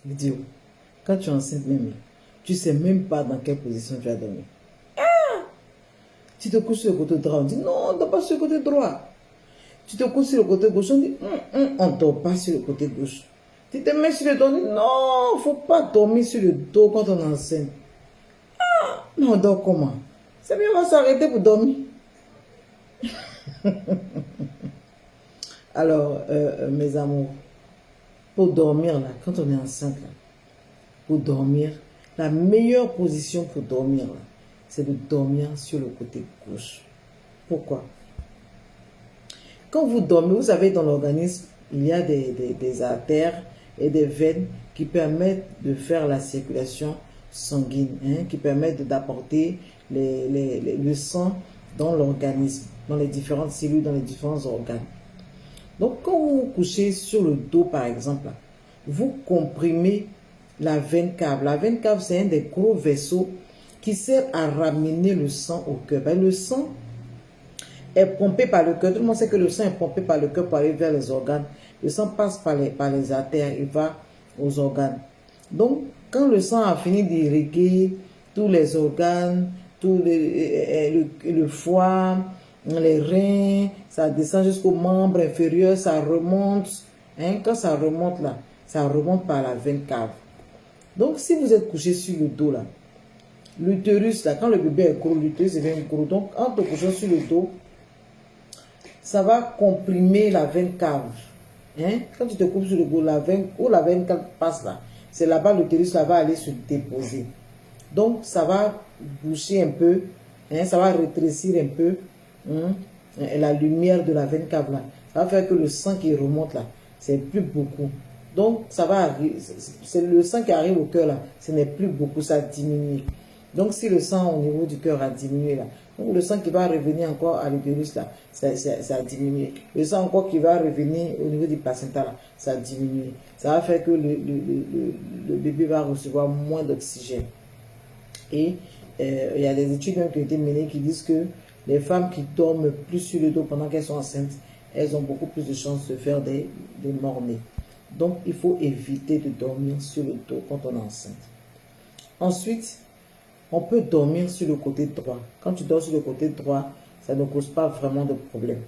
Vidéo. Quand tu es enceinte même, tu ne sais même pas dans quelle position tu vas dormir. Tu te couches sur le côté droit, on dit non, on ne dort pas sur le côté droit. Tu te couches sur le côté gauche, on dit on ne dort pas sur le côté gauche. Tu te mets sur le dos, on dit non, il ne faut pas dormir sur le dos quand on est enceinte. Mais on dort comment? C'est bien, on va s'arrêter pour dormir. Alors, mes amours, pour dormir là, quand on est enceinte là, pour dormir, la meilleure position pour dormir là, c'est de dormir sur le côté gauche. Pourquoi? Quand vous dormez, vous savez, dans l'organisme, il y a des artères et des veines qui permettent de faire la circulation sanguine, qui permettent d'apporter le sang dans l'organisme, dans les différentes cellules, dans les différents organes. Donc, quand vous vous couchez sur le dos, par exemple, vous comprimez la veine cave. La veine cave, c'est un des gros vaisseaux qui sert à ramener le sang au cœur. Le sang est pompé par le cœur. Tout le monde sait que le sang est pompé par le cœur pour aller vers les organes. Le sang passe par les artères et va aux organes. Donc, quand le sang a fini d'irriguer tous les organes, le foie, les reins, ça descend jusqu'aux membres inférieurs, ça remonte. Quand ça remonte là, ça remonte par la veine cave. Donc, si vous êtes couché sur le dos là, l'utérus là, quand le bébé est gros, l'utérus devient gros. Donc, en te couchant sur le dos, ça va comprimer la veine cave. Quand tu te coupes sur le dos, la veine, où la veine cave passe là, c'est là-bas l'utérus là va aller se déposer. Donc, ça va boucher un peu, ça va rétrécir un peu la lumière de la veine cave là. Ça va faire que le sang qui remonte là, c'est plus beaucoup. Donc, ça va arriver, c'est le sang qui arrive au cœur là, ce n'est plus beaucoup, ça diminue. Donc, si le sang au niveau du cœur a diminué là, donc le sang qui va revenir encore à l'utérus là, ça a diminué. Le sang encore qui va revenir au niveau du placenta là, ça a diminué. Ça va faire que le bébé va recevoir moins d'oxygène. Et il y a des études même qui ont été menées qui disent que les femmes qui dorment plus sur le dos pendant qu'elles sont enceintes, elles ont beaucoup plus de chances de faire des mort-nés. Donc, il faut éviter de dormir sur le dos quand on est enceinte. Ensuite, on peut dormir sur le côté droit. Quand tu dors sur le côté droit, ça ne cause pas vraiment de problème.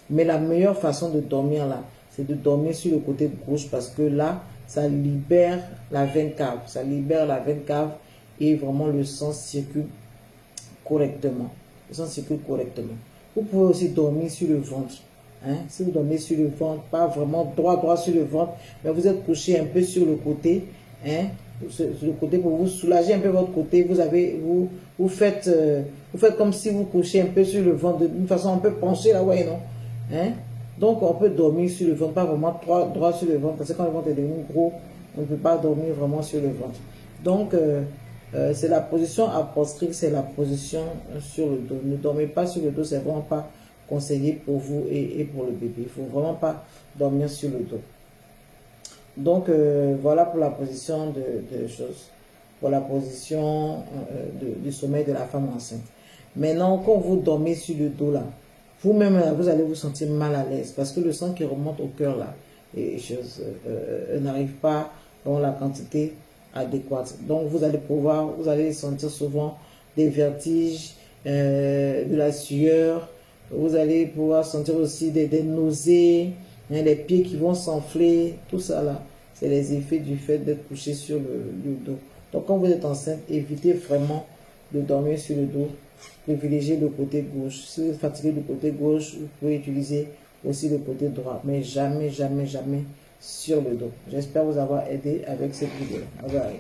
Mais la meilleure façon de dormir là, c'est de dormir sur le côté gauche parce que là, ça libère la veine cave. Ça libère la veine cave et vraiment le sang circule correctement. Le sang circule correctement. Vous pouvez aussi dormir sur le ventre. Si vous dormez sur le ventre, pas vraiment droit sur le ventre, mais vous êtes couché un peu sur le côté, sur le côté pour vous soulager un peu votre côté. Vous faites comme si vous couchez un peu sur le ventre d'une façon un peu penchée là, ouais, non? Donc on peut dormir sur le ventre, pas vraiment droit sur le ventre, parce que quand le ventre est devenu gros, on ne peut pas dormir vraiment sur le ventre. Donc c'est la position apostrophe, c'est la position sur le dos. Ne dormez pas sur le dos, c'est vraiment pas conseillé pour vous et pour le bébé. Il ne faut vraiment pas dormir sur le dos. Donc, voilà pour la position de choses. Pour la position du sommeil de la femme enceinte. Maintenant, quand vous dormez sur le dos, là, vous-même, vous allez vous sentir mal à l'aise. Parce que le sang qui remonte au cœur, là, n'arrive pas dans la quantité adéquate. Donc, vous allez sentir souvent des vertiges, de la sueur. Vous allez pouvoir sentir aussi des nausées, les pieds qui vont s'enfler, tout ça là. C'est les effets du fait d'être couché sur le dos. Donc quand vous êtes enceinte, évitez vraiment de dormir sur le dos. Privilégiez le côté gauche. Si vous êtes fatigué du côté gauche, vous pouvez utiliser aussi le côté droit. Mais jamais, jamais, jamais sur le dos. J'espère vous avoir aidé avec cette vidéo. Bye bye.